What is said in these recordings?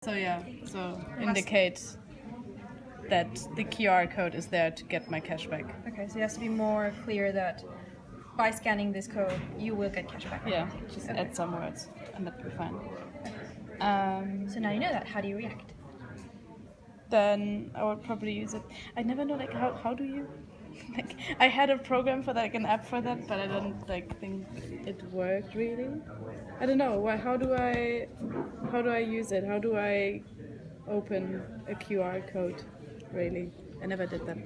So indicate that the QR code is there to get my cashback. Okay, so it has to be more clear that by scanning this code, you will get cashback. Yeah, just add some words, and that'll be fine. So now you know that. How do you react? Then I would probably use it. I never know how do you I had a program for that, an app for that, but I don't think it worked really. I don't know. How do I use it? How do I open a QR code? Really, I never did that.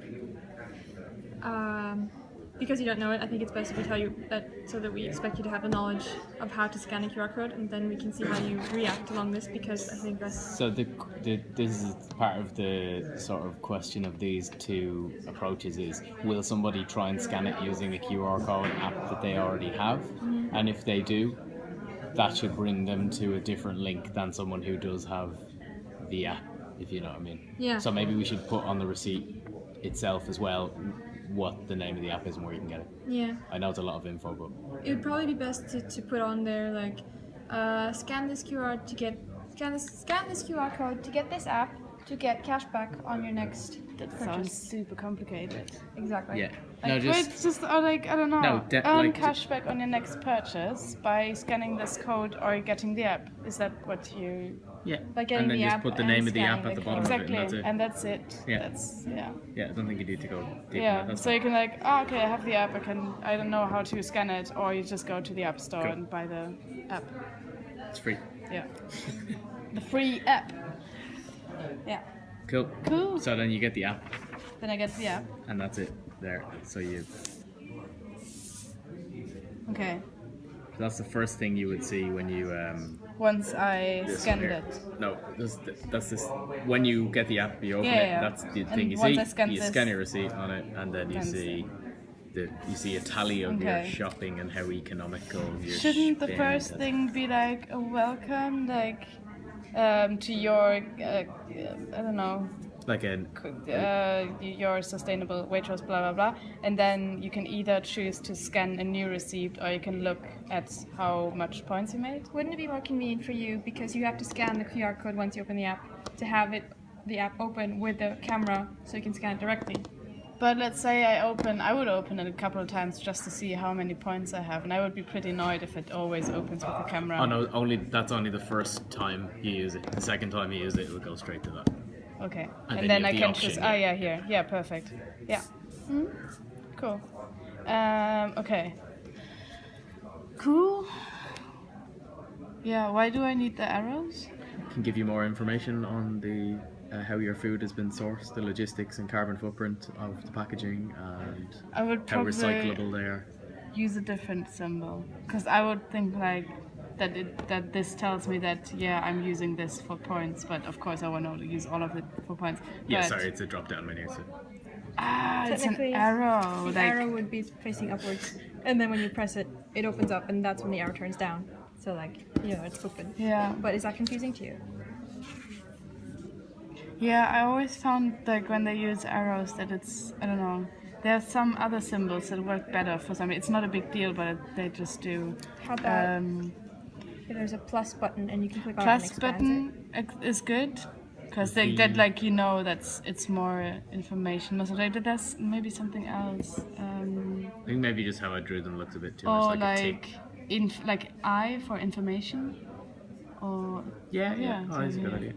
Because you don't know it, I think it's best if we tell you that so that we expect you to have the knowledge of how to scan a QR code, and then we can see how you react along this, because I think that's... So this is part of the sort of question of these two approaches is, will somebody try and scan it using a QR code app that they already have? Mm-hmm. And if they do, that should bring them to a different link than someone who does have the app, if you know what I mean. Yeah. So maybe we should put on the receipt itself as well what the name of the app is and where you can get it. Yeah. I know it's a lot of info, but it would probably be best to put on there like scan this QR code to get this app to get cashback on your next purchase. Sounds super complicated. Exactly. yeah. I don't know. No, Earn cashback on your next purchase by scanning this code or getting the app. Is that what you? Yeah. By getting and then the just app put the and name of the app scanning at the the bottom Exactly, of it, and that's it. Yeah. Yeah, I don't think you need to go deep in that. So you can okay, I have the app. I don't know how to scan it, or you just go to the app store and buy the app. It's free. Yeah. The free app. Yeah. Cool. So then you get the app. Then I get the app. And that's it there. So Okay. that's the first thing you would see when you once I scanned it. No, that's this. When you get the app, you open it. That's the thing you see. You scan your receipt on it, and then you see a tally of your shopping and how economical your. Shouldn't the first thing be like a welcome, to your I don't know. Like your sustainable waitrose, blah blah blah, and then you can either choose to scan a new receipt or you can look at how much points you made. Wouldn't it be more convenient for you, because you have to scan the QR code once you open the app, to have the app open with the camera so you can scan it directly? But let's say I would open it a couple of times just to see how many points I have, and I would be pretty annoyed if it always opens with the camera. Oh no, that's only the first time you use it. The second time you use it, it'll go straight to that. Okay, and then I can choose. Here. Yeah, perfect. Yeah. Cool. Okay. Cool. Yeah. Why do I need the arrows? Can give you more information on the how your food has been sourced, the logistics and carbon footprint of the packaging, and I would how recyclable they are. Use a different symbol, because I would think that this tells me that I'm using this for points, but of course I want to use all of it for points. Yeah, sorry, it's a drop-down menu. So. It's an arrow. The arrow would be facing upwards, and then when you press it, it opens up, and that's when the arrow turns down. So it's open. Yeah. But is that confusing to you? Yeah, I always found when they use arrows that it's, I don't know. There are some other symbols that work better for some. It's not a big deal, but they just do. How about if there's a plus button and you can click on it and expand plus button is good, because it's more information. But there's maybe something else. I think maybe just how I drew them looks a bit too or much like a tick. I for information. Or yeah. Oh, that's a good idea.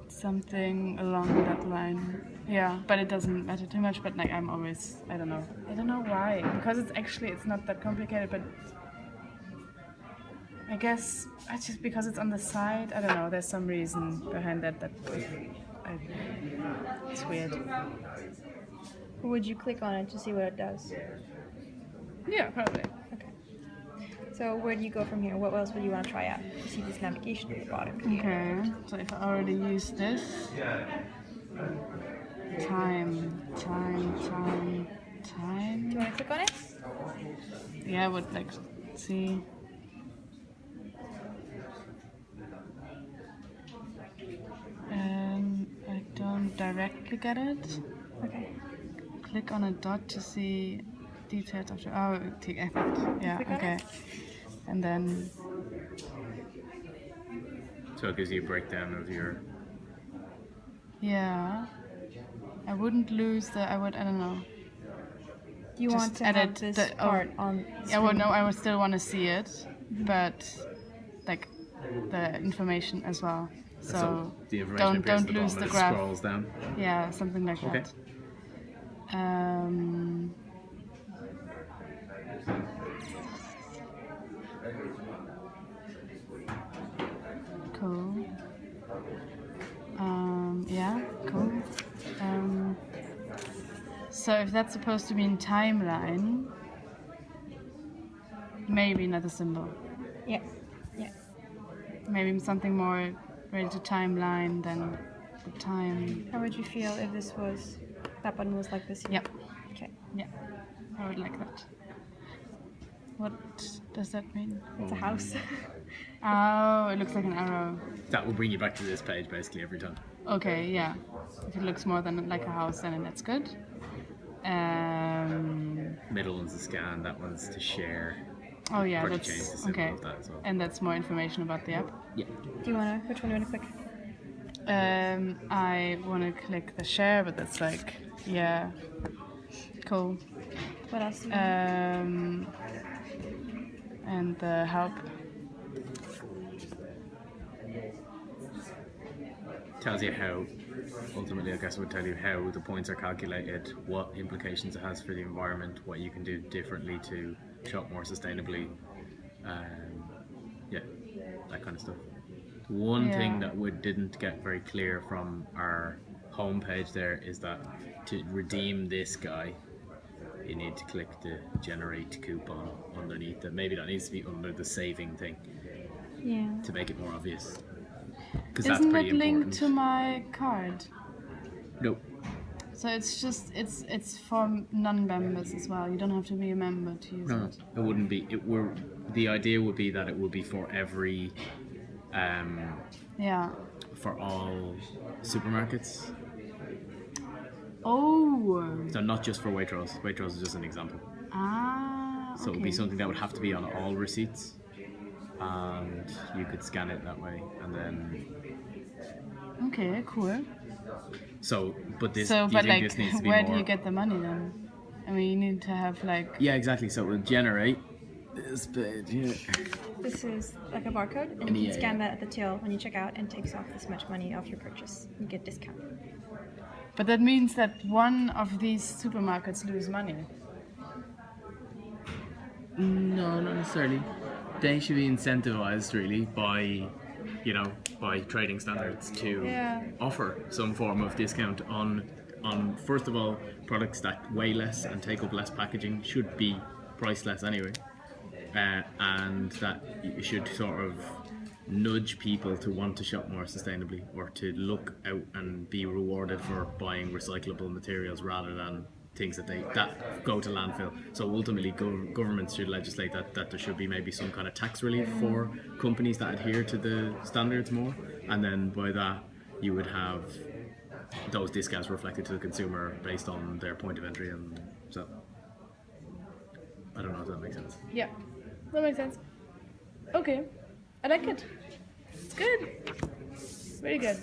Something along that line. Yeah, but it doesn't matter too much. But I'm always, I don't know why. Because it's not that complicated. But I guess it's just because it's on the side. I don't know. There's some reason behind that. It's weird. Would you click on it to see what it does? Yeah, probably. Okay. So where do you go from here? What else would you want to try out? You see this navigation at the bottom. Okay, so if I already use this, time. Do you want to click on it? Yeah, I would see. I don't directly get it. Okay. Click on a dot to see details of take effect. Yeah, okay. And then So it gives you a breakdown of your. Yeah. I wouldn't lose the. I don't know. Do you want Just to have edit this the- part on Yeah, well, screen? no, I would still want to see it, but like the information as well. So the information appears at don't the lose bottom the and it graph. scrolls down. Yeah, something like Okay. that. Cool. Yeah, cool. So if that's supposed to be in timeline, maybe not a symbol. Yeah. Yeah. Maybe something more related to timeline than the time. How would you feel if that button was like this? Here? Yep. Okay. Yeah, I would like that. What does that mean? It's a house. Oh, it looks like an arrow. That will bring you back to this page basically every time. Okay, yeah. If it looks more than like a house, then that's good. Middle one's a scan, that one's to share. Oh yeah, Probably change the that's symbol okay. of that as well. And that's more information about the app. Yeah. Which one do you want to click? I want to click the share, but that's like, yeah, cool. What else do you want? And the help. Tells you how, ultimately I guess it would tell you how the points are calculated, what implications it has for the environment, what you can do differently to shop more sustainably, yeah, that kind of stuff. One thing that we didn't get very clear from our homepage there is that to redeem this guy, you need to click the generate coupon underneath it. Maybe that needs to be under the saving thing to make it more obvious. Because that's Isn't pretty it linked important. to my card? No. So it's just it's for non-members as well. You don't have to be a member to use No, it. it wouldn't be. The idea would be that it would be for every, Yeah. for all supermarkets. Oh. So not just for Waitrose. Waitrose is just an example. Ah. So it would be something that would have to be on all receipts, and you could scan it that way, and then. Okay. Cool. So, but this. So, do you but think like, this needs to be where more? do you get the money then? I mean, you need to have like. Yeah, exactly. So it will generate this page. Yeah. This is like a barcode, and you can scan that at the till when you check out, and takes off this much money off your purchase. You get discount. But that means that one of these supermarkets lose money. No, not necessarily. They should be incentivized really by, by trading standards to offer some form of discount on first of all, products that weigh less and take up less packaging should be priced less anyway, and that you should sort of nudge people to want to shop more sustainably or to look out and be rewarded for buying recyclable materials rather than things that go to landfill. So ultimately governments should legislate that there should be maybe some kind of tax relief for companies that adhere to the standards more, and then by that you would have those discounts reflected to the consumer based on their point of entry. And so I don't know if that makes sense. Yeah, that makes sense. Okay, I like it. It's good. Very good.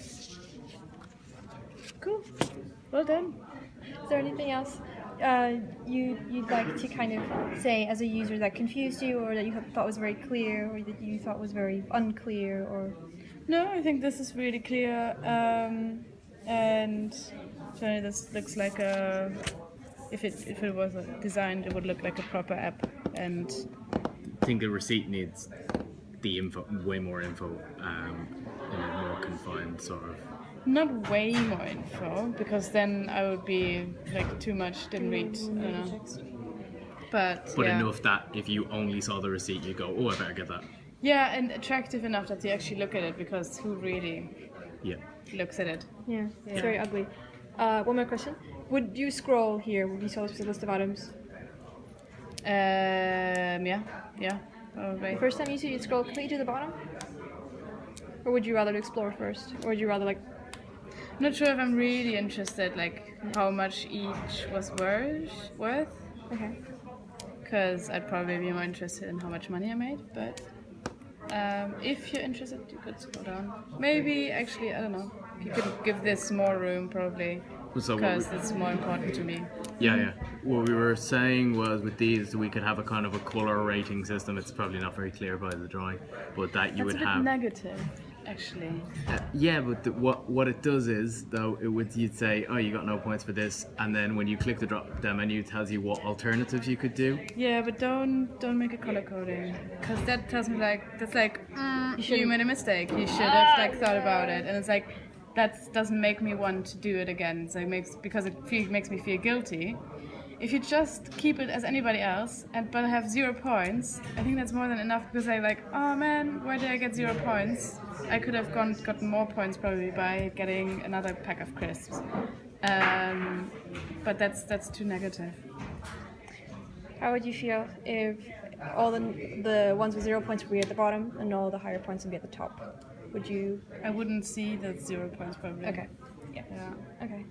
Cool. Well done. Is there anything else you'd like to kind of say as a user that confused you, or that you thought was very clear, or that you thought was very unclear, or? No, I think this is really clear. And certainly this looks like a. If it was designed, it would look like a proper app. And I think the receipt needs the info, way more info, in a more confined sort of. not way more info, because then I would be like too much, didn't read. I don't know. But yeah. Enough that if you only saw the receipt, you go, oh, I better get that. Yeah, and attractive enough that you actually look at it, because who really looks at it? Yeah, it's very ugly. One more question. Would you scroll here? Would you saw the list of items? Yeah, probably. The first time you see it, scroll completely to the bottom? Or would you rather explore first? Or would you rather like... I'm not sure if I'm really interested, like, how much each was worth. Okay. Because I'd probably be more interested in how much money I made, but If you're interested, you could scroll down. Maybe, actually, I don't know. You could give this more room, probably, So what because it's more important to me. Yeah. What we were saying was with these, we could have a kind of a color rating system. It's probably not very clear by the drawing, but that you That's a would bit have. negative, actually. Yeah, but what it does is though it would you'd say, oh, you got no points for this, and then when you click the drop down menu, it tells you what alternatives you could do. Yeah, but don't make a color coding, because that tells me like that's like you made a mistake. You should have like thought about it, and it's like that doesn't make me want to do it again. It's like because it makes me feel guilty. If you just keep it as anybody else but have 0 points, I think that's more than enough, because I like, oh man, why did I get 0 points? I could have gotten more points probably by getting another pack of crisps. But that's too negative. How would you feel if all the ones with 0 points would be at the bottom and all the higher points would be at the top? Would you? I wouldn't see the 0 points probably. Okay. Yeah. Okay.